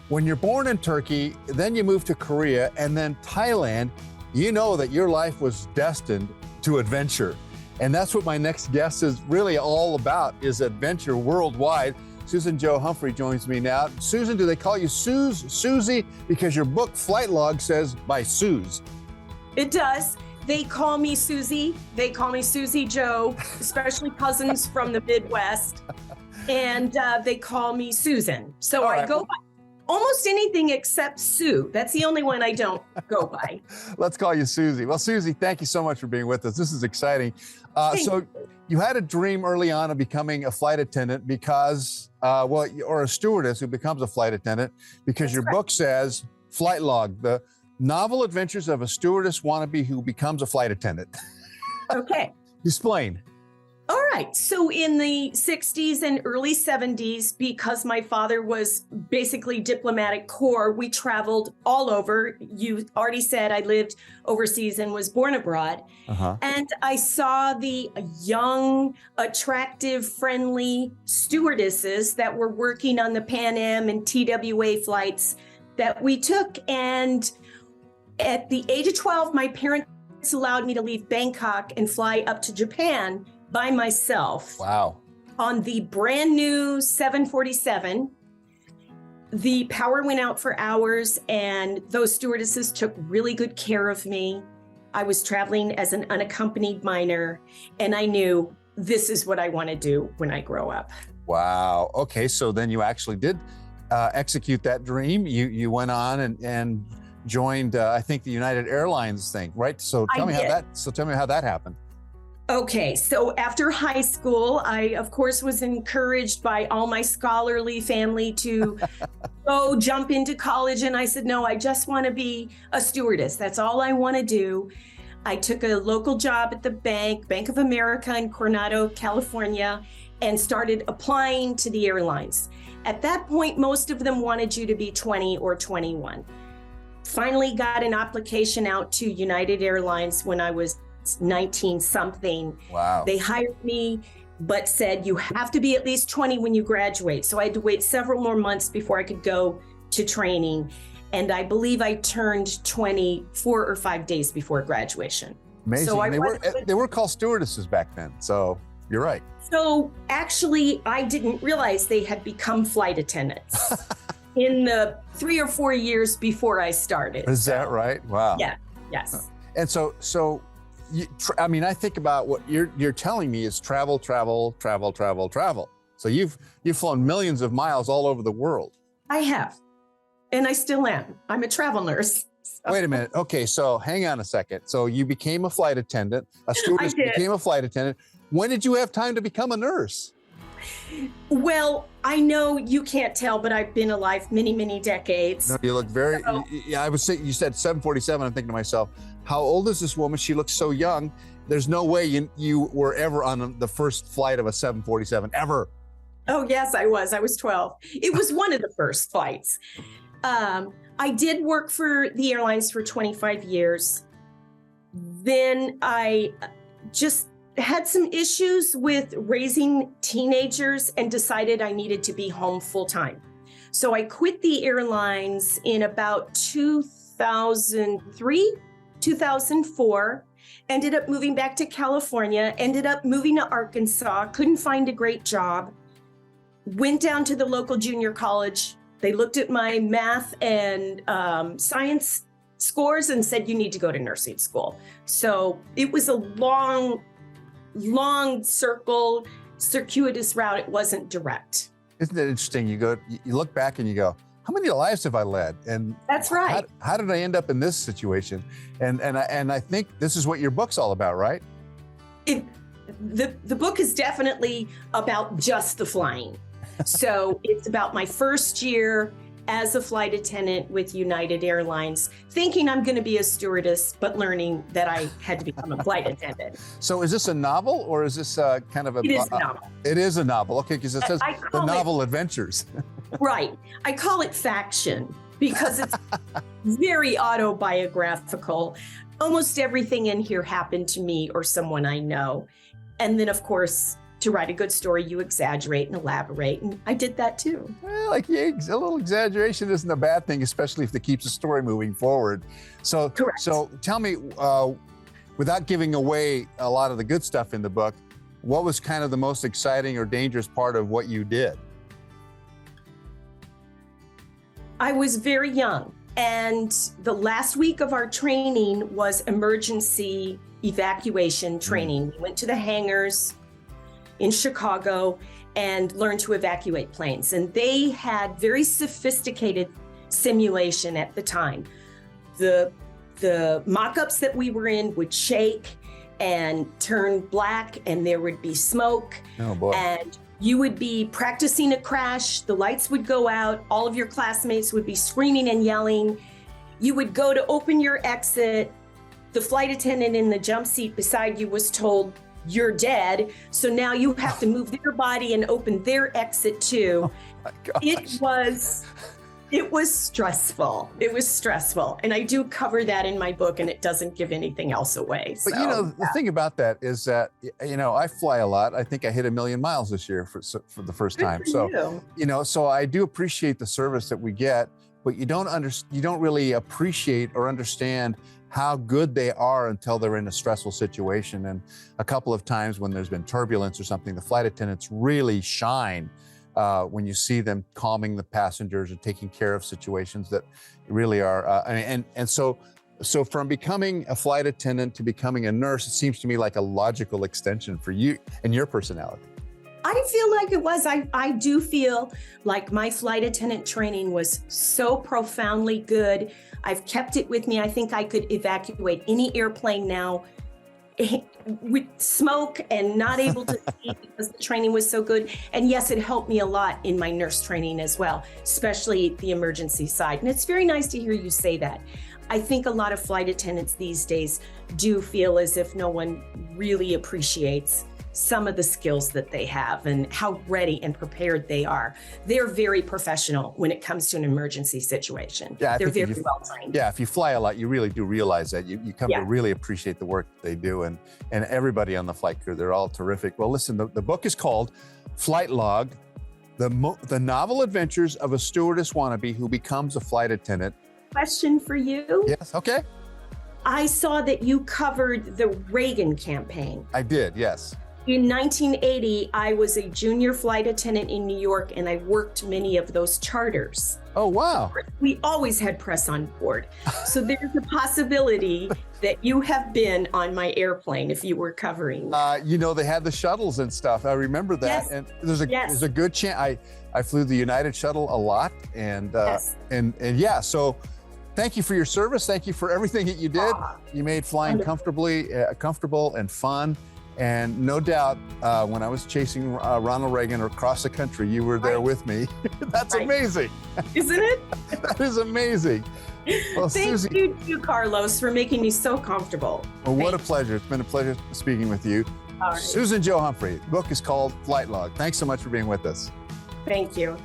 When you're born in Turkey, then you move to Korea and then Thailand, you know that your life was destined to adventure. And that's what my next guest is really all about, is adventure worldwide. Susan Jo Humphrey joins me now. Susan, do they call you Susie? Because your book, Flight Log, says by Suze. It does. They call me Susie. They call me Susie Jo, especially cousins from the Midwest. And they call me Susan. So All I right. go by almost anything except Sue. That's the only one I don't go by. Let's call you Susie. Well, Susie, thank you so much for being with us. This is exciting. So you had a dream early on of becoming a flight attendant because, or a stewardess who becomes a flight attendant, because your book says Flight Log, the novel adventures of a stewardess wannabe who becomes a flight attendant. Okay. Explain. All right. So in the 60s and early 70s, because my father was basically diplomatic corps, we traveled all over. You already said I lived overseas and was born abroad. And I saw the young, attractive, friendly stewardesses that were working on the Pan Am and TWA flights that we took. And at the age of 12, my parents allowed me to leave Bangkok and fly up to Japan by myself. Wow. On the brand new 747. The power went out for hours and those stewardesses took really good care of me. I was traveling as an unaccompanied minor and I knew this is what I want to do when I grow up. Wow. Okay. So then you actually did execute that dream. You went on and joined, I think, the United Airlines thing, right? So tell me how that happened. Okay, so after high school, I, of course, was encouraged by all my scholarly family to go jump into college. And I said, no, I just want to be a stewardess. That's all I want to do. I took a local job at the Bank of America in Coronado, California, and started applying to the airlines. At that point, most of them wanted you to be 20 or 21. Finally got an application out to United Airlines when I was 19 something. Wow. They hired me, but said you have to be at least 20 when you graduate. So I had to wait several more months before I could go to training. And I believe I turned 20 4 or 5 days before graduation. Amazing. So they were called stewardesses back then. So you're right. So actually, I didn't realize they had become flight attendants in the 3 or 4 years before I started. Is that right? Wow. Yeah. Yes. And so I think about what you're telling me is travel. So you've flown millions of miles all over the world. I have, and I still am. I'm a travel nurse. So. Wait a minute. Okay, so hang on a second. So you became a flight attendant. A stewardess became a flight attendant. When did you have time to become a nurse? Well, I know you can't tell, but I've been alive many, many decades. No, you look very. Yeah, I was saying. You said 747. I'm thinking to myself, how old is this woman? She looks so young. There's no way you were ever on the first flight of a 747 ever. Oh yes, I was. I was 12. It was one of the first flights. I did work for the airlines for 25 years. Then I just had some issues with raising teenagers and decided I needed to be home full time. So I quit the airlines in about 2003, 2004, ended up moving back to California, ended up moving to Arkansas, couldn't find a great job, went down to the local junior college. They looked at my math and science scores and said, you need to go to nursing school. So it was a long circuitous route. It wasn't direct. Isn't it interesting? You look back and you go, how many lives have I led? And that's right. How did I end up in this situation? And I think this is what your book's all about, right? The book is definitely about just the flying. So it's about my first year as a flight attendant with United Airlines, thinking I'm going to be a stewardess, but learning that I had to become a flight attendant. So is this a novel or is this kind of a... It is a novel. It is a novel. Okay, because it says the novel adventures. Right. I call it faction because it's very autobiographical. Almost everything in here happened to me or someone I know. And then, of course, to write a good story, you exaggerate and elaborate. And I did that too. Well, like a little exaggeration isn't a bad thing, especially if it keeps the story moving forward. So, Correct. So tell me, without giving away a lot of the good stuff in the book, what was kind of the most exciting or dangerous part of what you did? I was very young, and the last week of our training was emergency evacuation training. We went to the hangars in Chicago and learned to evacuate planes. And they had very sophisticated simulation at the time. The mock-ups that we were in would shake and turn black, and there would be smoke. Oh boy. And you would be practicing a crash, the lights would go out, all of your classmates would be screaming and yelling. You would go to open your exit. The flight attendant in the jump seat beside you was told, "You're dead." So now you have to move their body and open their exit too. Oh my gosh. It was stressful. It was stressful. And I do cover that in my book, and it doesn't give anything else away. But you know, the thing about that is that, you know, I fly a lot. I think I hit 1 million miles this year for the first time. So, you know, so I do appreciate the service that we get, but you don't really appreciate or understand how good they are until they're in a stressful situation. And a couple of times when there's been turbulence or something, the flight attendants really shine when you see them calming the passengers and taking care of situations that really are, and so from becoming a flight attendant to becoming a nurse, it seems to me like a logical extension for you and your personality. I feel like it was. I do feel like my flight attendant training was so profoundly good. I've kept it with me. I think I could evacuate any airplane now with smoke and not able to see because the training was so good. And yes, it helped me a lot in my nurse training as well, especially the emergency side. And it's very nice to hear you say that. I think a lot of flight attendants these days do feel as if no one really appreciates some of the skills that they have and how ready and prepared they are. They're very professional when it comes to an emergency situation. Yeah, they're very well trained. Yeah, if you fly a lot, you really do realize that. You come to really appreciate the work that they do, and everybody on the flight crew, they're all terrific. Well, listen, the book is called Flight Log, the novel adventures of a stewardess wannabe who becomes a flight attendant. Question for you. Yes, okay. I saw that you covered the Reagan campaign. I did, yes. In 1980, I was a junior flight attendant in New York, and I worked many of those charters. Oh, wow. We always had press on board. So there's a possibility that you have been on my airplane if you were covering. You know, they had the shuttles and stuff. I remember that. Yes. And there's a good chance. I flew the United shuttle a lot. And yeah, so thank you for your service. Thank you for everything that you did. You made flying comfortable and fun. And no doubt, when I was chasing Ronald Reagan across the country, you were there with me. That's amazing. Isn't it? That is amazing. Well, Thank you, Carlos, for making me so comfortable. Well, what a pleasure. It's been a pleasure speaking with you. All right. Susan Jo Humphrey. The book is called Flight Log. Thanks so much for being with us. Thank you.